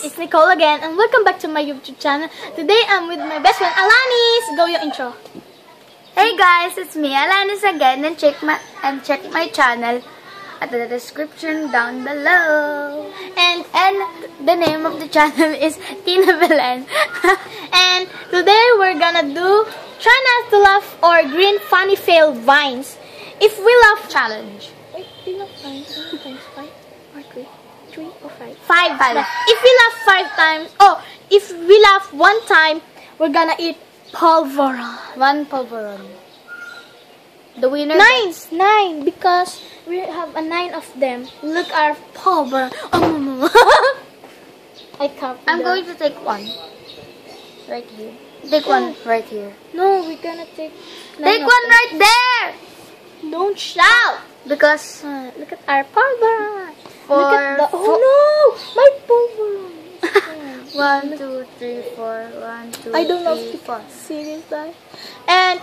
it's Nicole again, and welcome back to my YouTube channel. Today I'm with my best friend Alanis. Go your intro. Hey guys, it's me Alanis again, and check my channel at the description down below. And the name of the channel is Tina Belen. And today we're gonna do try not to laugh or green funny fail vines. If we laugh Challenge. wait, do you laugh 5 times 5 or 3 or 5? 5. If we laugh 5 times, if we laugh 1 time, we're gonna eat pulveron. 1 pulveron. The winner. 9 because we have a 9 of them. Look our pulveron. I can't. I'm going to take 1 right here. Take 1 right here. No, we're gonna take. Take 1 right there. Don't shout. Because Look at our pulveron. for Look at the. Oh no, my pulveron. 1, 2, 3, 4. 1, 2, I don't know 3, if you 4. can see this guy. And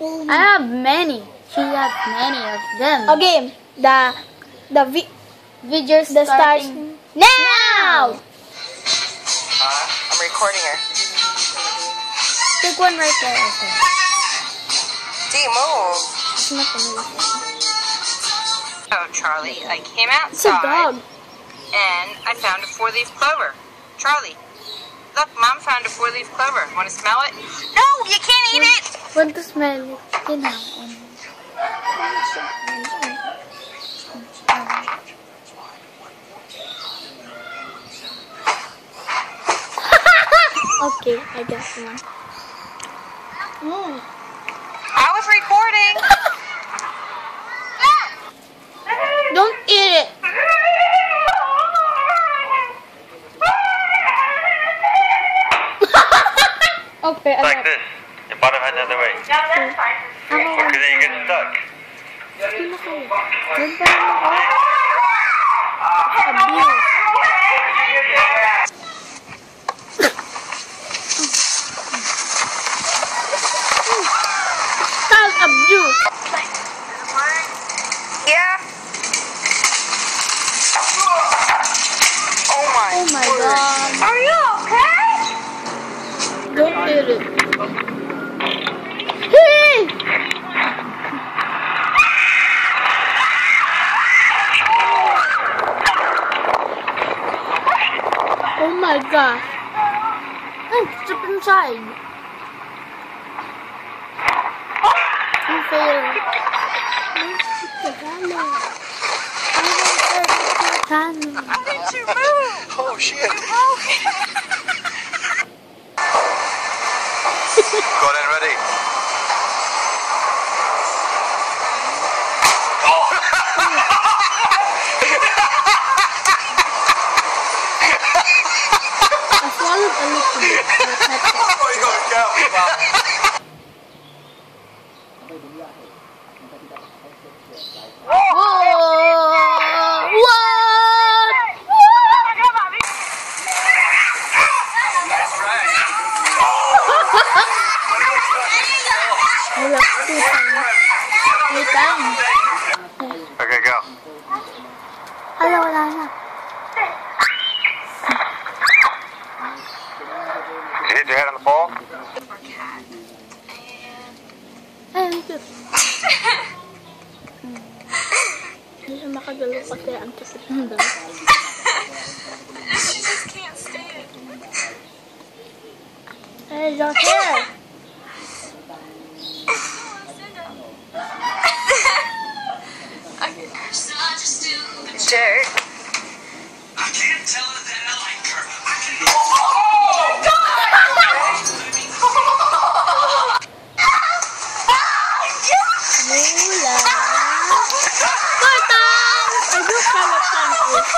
I have many. She has many of them. okay, the Video the stars starting now. I'm recording her. Take 1 right there. Also. D, move. It's not gonna be Oh, Charlie, I came It's a dog. outside and I found a 4-leaf clover. Charlie, look, Mom found a 4-leaf clover. Want to smell it? No, you can't eat it. Want to smell it? You know. Okay, I got one. I was recording. Don't eat it. Okay, I Like got this. Your bottom head the other way. Because then you get stuck. Child abuse. Yeah. Oh my. Oh my god. Are you okay? Don't eat it. Hey! Oh my god. Hey, step inside. You failed. How did you move? Oh shit. Got it ready. I swallowed a little bit. Oh, you got to go. Okay, go. Hello, Lana. You hit your head on the ball? Ay, ang cute. Hindi siya makagalo kasi ang sakit ng dami. She just can't stand. Hey, your hair! Dirt. I can't tell her that I like her. Mula! Kortan! I do kalatan it.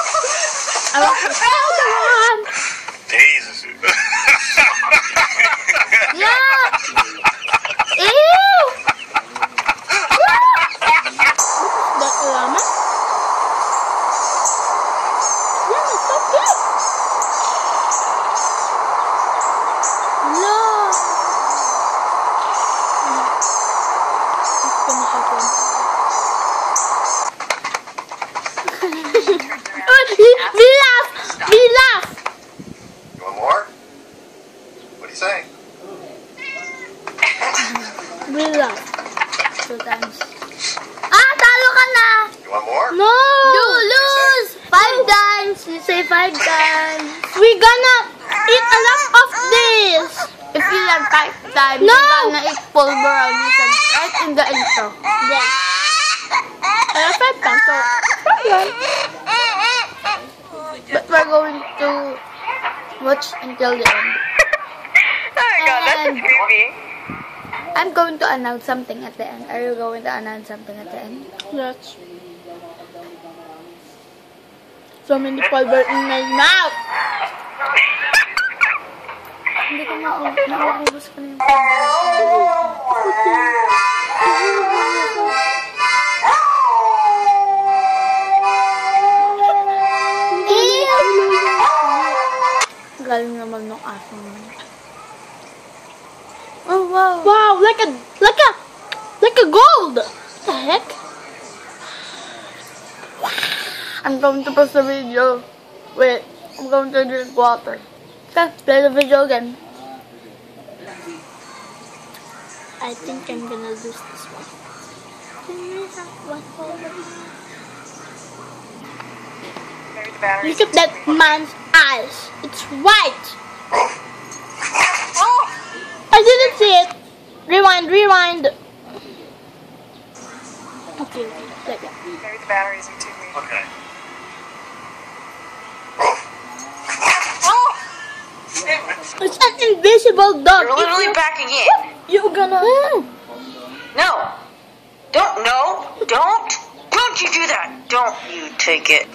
I want to tell the one! Jesus. Yeah. Ew. That llama? Yeah, it's so cute! No! Let's finish it one. We laugh! We laugh! 5 times. We're gonna eat a lot of this. If you like 5 times, No! you're gonna eat pulveroni right in the intro. Yes. I have 5 times, so problem. But we're going to watch until the end. Oh my god, that's And- creepy. I'm going to announce something at the end. Are you going to announce something at the end? Yes. So many pulver in my mouth. Hindi ko nauubos ko na yung pulver. Galing naman ng aso mo. Oh, wow. Wow, like a gold. What the heck? I'm going to pause the video. Wait, I'm going to drink water. Okay, play the video again. I think I'm gonna lose this one. Can we have one pulver? Maybe the battery. Look at that man's eyes. It's white. Oh! I didn't see it. Rewind. Okay, like that. Maybe the batteries are too weak. Okay. Oh! It's an invisible dog. You're literally back again. You're gonna. No. Don't you do that. Don't you take it.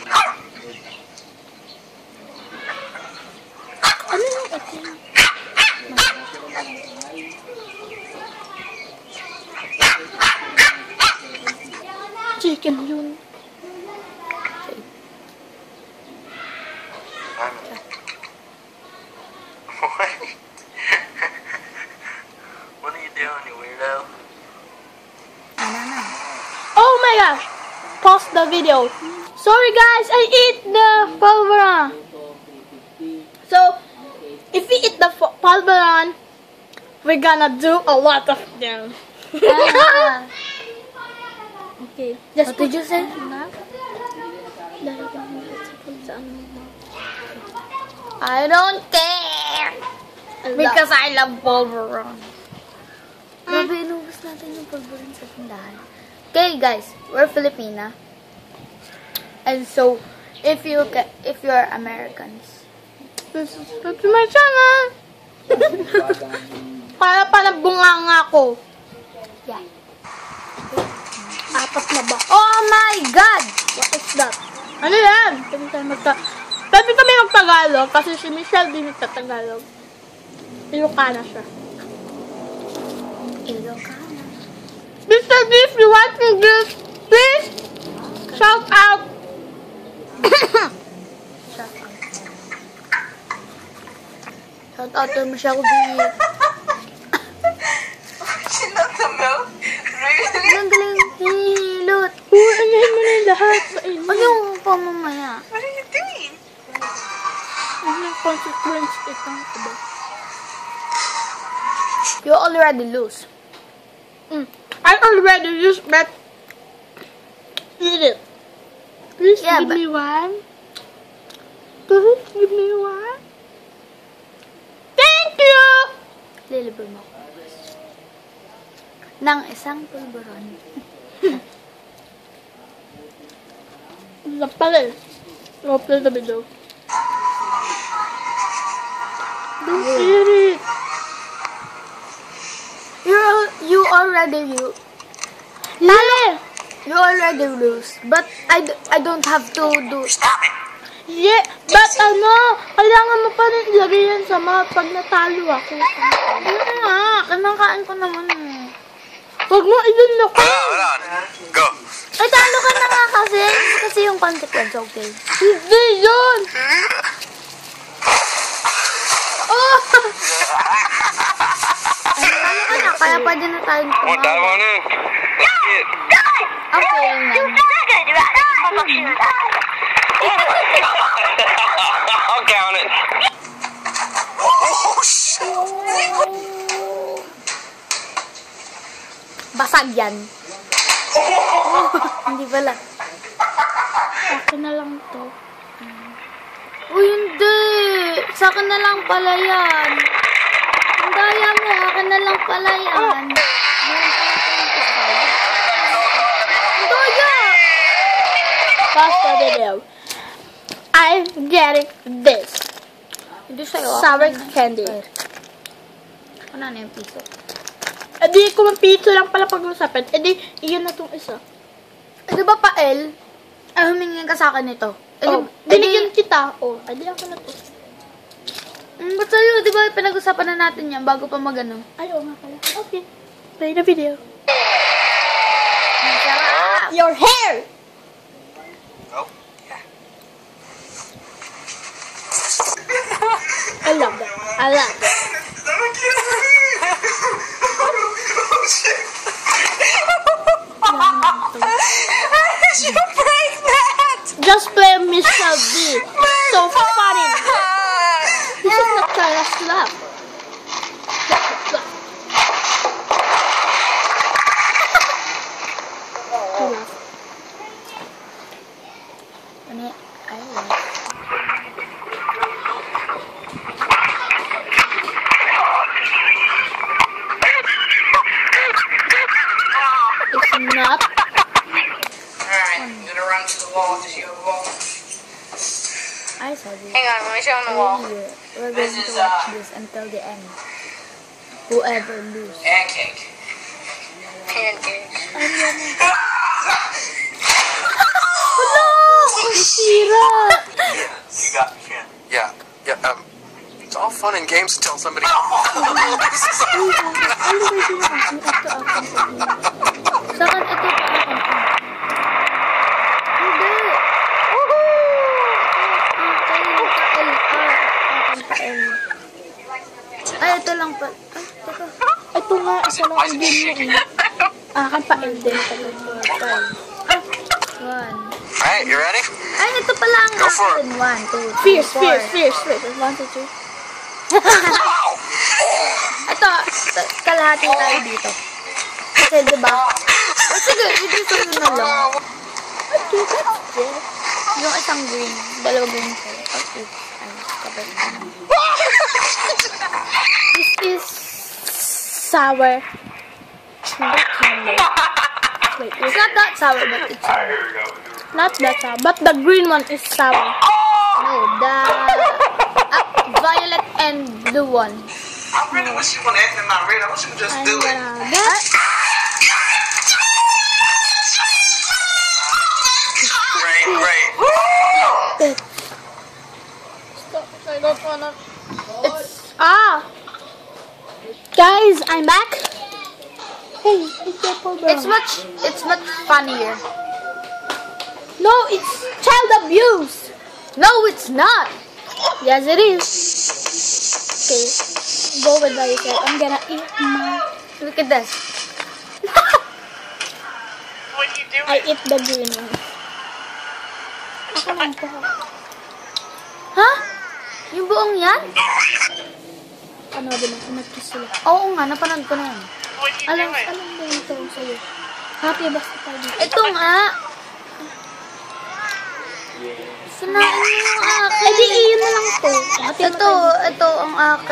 Ano yung okay? Chicken yun. What? What are you doing, you weirdo? Oh my gosh! Pause the video. Sorry guys, I ate the pulveron. So, if we eat the pulveron, we're gonna do a lot of them. Ah. Okay. Just What did you say? I don't care. Because I love pulveron. Grabe, inubos natin yung pulveron sa tindahan. Okay, guys, we're Filipina. And so, if you're Americans, subscribe to my channel. Para bunganga ako. yeah. 4 na ba? Oh my God! What is that? Ano yan? Pwede kami magtagalog kasi si Michelle din nagtatagalog. Ilocana siya. Ilocana. Mr. D, if you're watching this, please shout out. Shout out to Michelle D. She knows the milk? Really? Ang galing hilot. Uanyahin mo na yung lahat sa inyo. Huwag yung pamamaya. What are you doing? Ano yung consequence ito? You already lose. I already used but eat it. Please Yeah, give but- me one. Please give me one. Thank you! Lilibre mo ako. Nang isang pulveron. Lang pala eh. I'll play the video. Don't eat it. You already lose. But I don't have to do. Stop it. Yeah, but kailangan mo pa rin ilagay yan sa mga pag natalo ako. Ano nga? Kinakain ko naman. Huwag mo ilunok. Hold on. Go. Ay, talo ka na nga kasi. Kasi yung consequence, okay. Hindi yun! Oh! Talo ka na, kaya pwede na tayong Come on, dive tumawa. on in. Let's get it. Okay, yun na. I'll count it. Oh, shit. Basag yan. Hindi pala. Akin na lang to. Sa akin na lang pala yan. Ang daya mo, akin na lang pala yan. Ang daya! Pause the video. I'm getting this. Hindi sa'yo. Sour candy. Ano na yung piso? Edi kung pizza lang pala pag-usapan, edi iyon na tong isa. Di ba pa, El? Ay, humingin ka sa akin nito. Oh, binigyan kita. Oh, edi ako na to. Ba't sa'yo? Di ba pinag-usapan na natin yan bago pa magano? Ay, oo nga pala. Okay. Play the video. Sarap! Your hair! Oh, yeah. I love that. I love that. Oh, shit. How did you break that? Just play Michelle B. So funny. This is not Tyler Slap. Ano? Ay, wala. It's not. Alright, I'm gonna run to the wall. Does you have a wall? Ay, sabi. Hang on, let me show him the wall. Here, we're going to watch this until the end. Whoever loses. Pancake. Pancake. Sira. You got me, Shan. Yeah, it's all fun and games until somebody... Sa akin, ito pa akin. Hindi. Ay, ito lang pa. Ay, teka. Ito nga, isa lang ang din mo. Akin pa din. One. Alright, you ready? Ay, ito pala ang Go for it. akin. 1, 2, 3, Fierce, 4. fierce, fierce, fierce. 1, 2, 3. Ito, kalahati tayo dito. Kasi, diba? O, sige, ito na lang. Okay, that's it. Yung isang green. Dalawa green sa'yo. Okay. Ay, kapag. This is sour. Wait, It's not that sour, but it's sour. Here we go. not that sour, but the green one is sour. No, the violet and blue one. I really wish you wouldn't act not red. I wish you would just I'm do it. gonna get Great. it. Stop, I don't wanna. Guys, I'm back. Hey, it's your program. It's much funnier. No, it's child abuse. No, it's not. Yes, it is. Okay, go with what you said. I'm gonna eat my. Look at this. What are you doing? I eat the green one. Ako lang to. Ha? Yung buong yan? Ano din ako, nag-kiss sila. Oo nga, napanood ko na yan. What are you Alam doing? mo ito sa'yo. Happy basta tayo dito. Ito nga. Sinain mo yung akin. Eh di iyon na lang to. Ito ang akin.